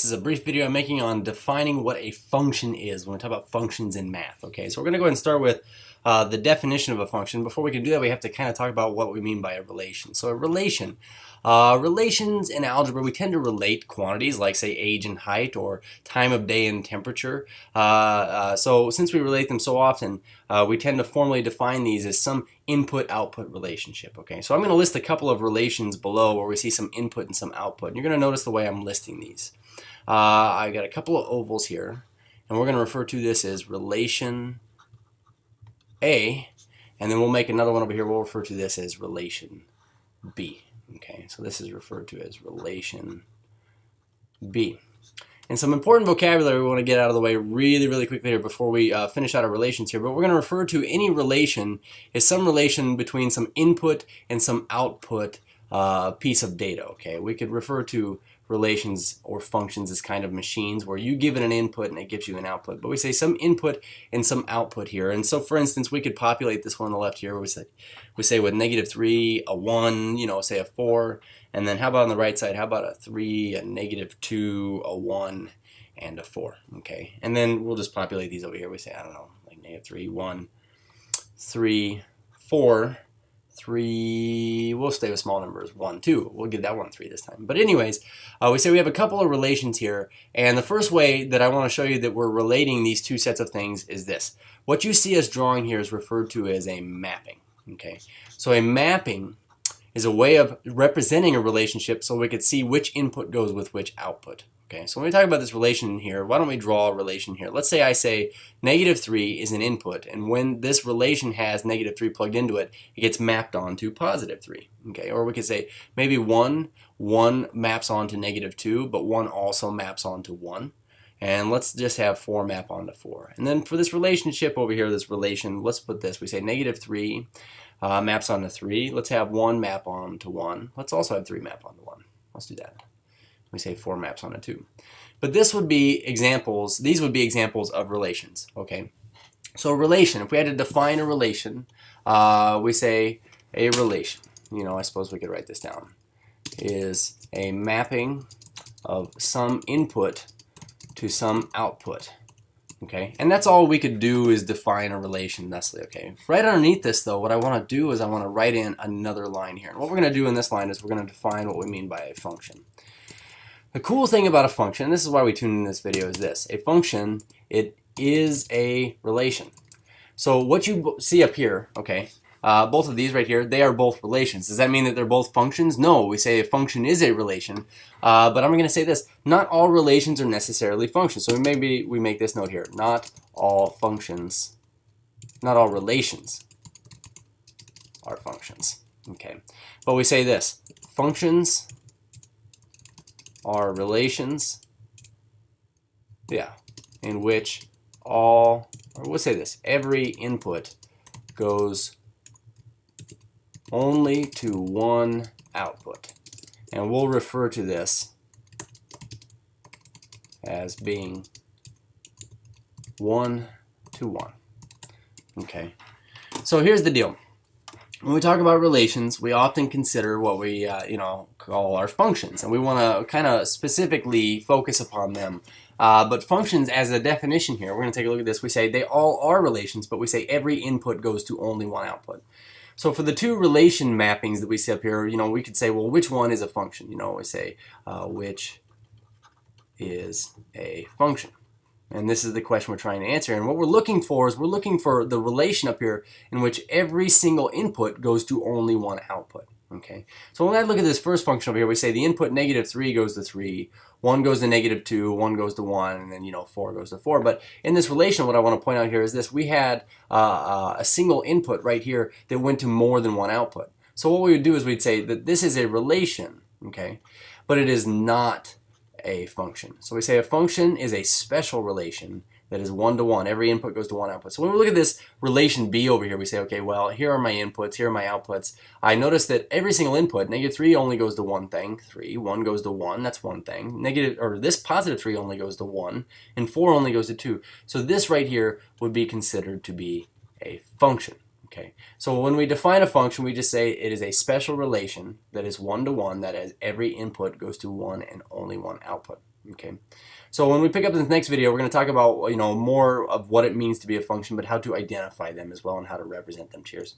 This is a brief video I'm making on defining what a function is when we talk about functions in math. Okay, so we're going to go ahead and start with the definition of a function. Before we can do that, we have to kind of talk about what we mean by a relation. So a relation, relations in algebra, we tend to relate quantities like say age and height or time of day and temperature. So since we relate them so often, we tend to formally define these as some input-output relationship. Okay, so I'm going to list a couple of relations below where we see some input and some output. And you're going to notice the way I'm listing these. I got a couple of ovals here, and we're going to refer to this as relation A, and then we'll make another one over here. We'll refer to this as relation B. Okay, so this is referred to as relation B. And some important vocabulary we want to get out of the way really quickly here before we finish out our relations here. But we're going to refer to any relation as some relation between some input and some output piece of data. Okay, we could refer to relations or functions as kind of machines where you give it an input and it gives you an output. But we say some input and some output here. And so for instance, we could populate this one on the left here. We say with -3, a 1, you know, say a 4. And then how about on the right side? How about a 3, a -2, a 1, and a 4? Okay. And then we'll just populate these over here. We say, I don't know, like -3, 1, 3, 4, 3, we'll stay with small numbers, 1, 2. We'll give that one 3 this time. But anyways, we say we have a couple of relations here. And the first way that I want to show you that we're relating these two sets of things is this. What you see us drawing here is referred to as a mapping. Okay. So a mapping is a way of representing a relationship so we could see which input goes with which output. Okay, so when we talk about this relation here, why don't we draw a relation here? Let's say I say -3 is an input, and when this relation has -3 plugged into it, it gets mapped onto +3. Okay, or we could say maybe 1 maps onto -2, but 1 also maps onto 1. And let's just have 4 map onto 4. And then for this relationship over here, this relation, let's put this. We say -3 maps onto 3. Let's have 1 map onto 1. Let's also have 3 map onto 1. Let's do that. We say 4 maps onto 2. But this would be examples, these would be examples of relations. Okay. So a relation, if we had to define a relation, we say a relation, you know, I suppose we could write this down, is a mapping of some input to some output. Okay, and that's all we could do is define a relation thusly. Okay, right underneath this though, what I want to do is I want to write in another line here. And what we're going to do in this line is we're going to define what we mean by a function. The cool thing about a function, and this is why we tune in this video, is this. A function, it is a relation. So what you see up here, okay, both of these right here, they are both relations. Does that mean that they're both functions? No, we say a function is a relation. But I'm going to say this, not all relations are necessarily functions. So maybe we make this note here, not all functions, not all relations are functions. Okay, but we say this, functions are relations, yeah, in which all, or we'll say this, every input goes only to one output. And we'll refer to this as being 1-to-1. Okay, so here's the deal. When we talk about relations, we often consider what we call our functions, and we want to kind of specifically focus upon them. But functions, as a definition here, we're going to take a look at this. We say they all are relations, but we say every input goes to only one output. So for the two relation mappings that we see up here, you know, we could say, well, which one is a function? You know, we say which is a function. And this is the question we're trying to answer. And what we're looking for is we're looking for the relation up here in which every single input goes to only one output. Okay. So when I look at this first function over here, we say the input -3 goes to 3, 1 goes to -2, 1 goes to 1, and then 4 goes to 4. But in this relation, what I want to point out here is this: we had a single input right here that went to more than one output. So what we would do is we'd say that this is a relation, okay, but it is not a function. So we say a function is a special relation that is 1-to-1. Every input goes to one output. So when we look at this relation B over here, we say, okay, well, here are my inputs, here are my outputs. I notice that every single input, -3 only goes to one thing, 3, 1 goes to 1, that's one thing. This +3 only goes to 1, and 4 only goes to 2. So this right here would be considered to be a function. Okay, so when we define a function, we just say it is a special relation that is 1-to-1, that is every input goes to one and only one output. Okay. So when we pick up in the next video, we're going to talk about more of what it means to be a function, but how to identify them as well and how to represent them. Cheers.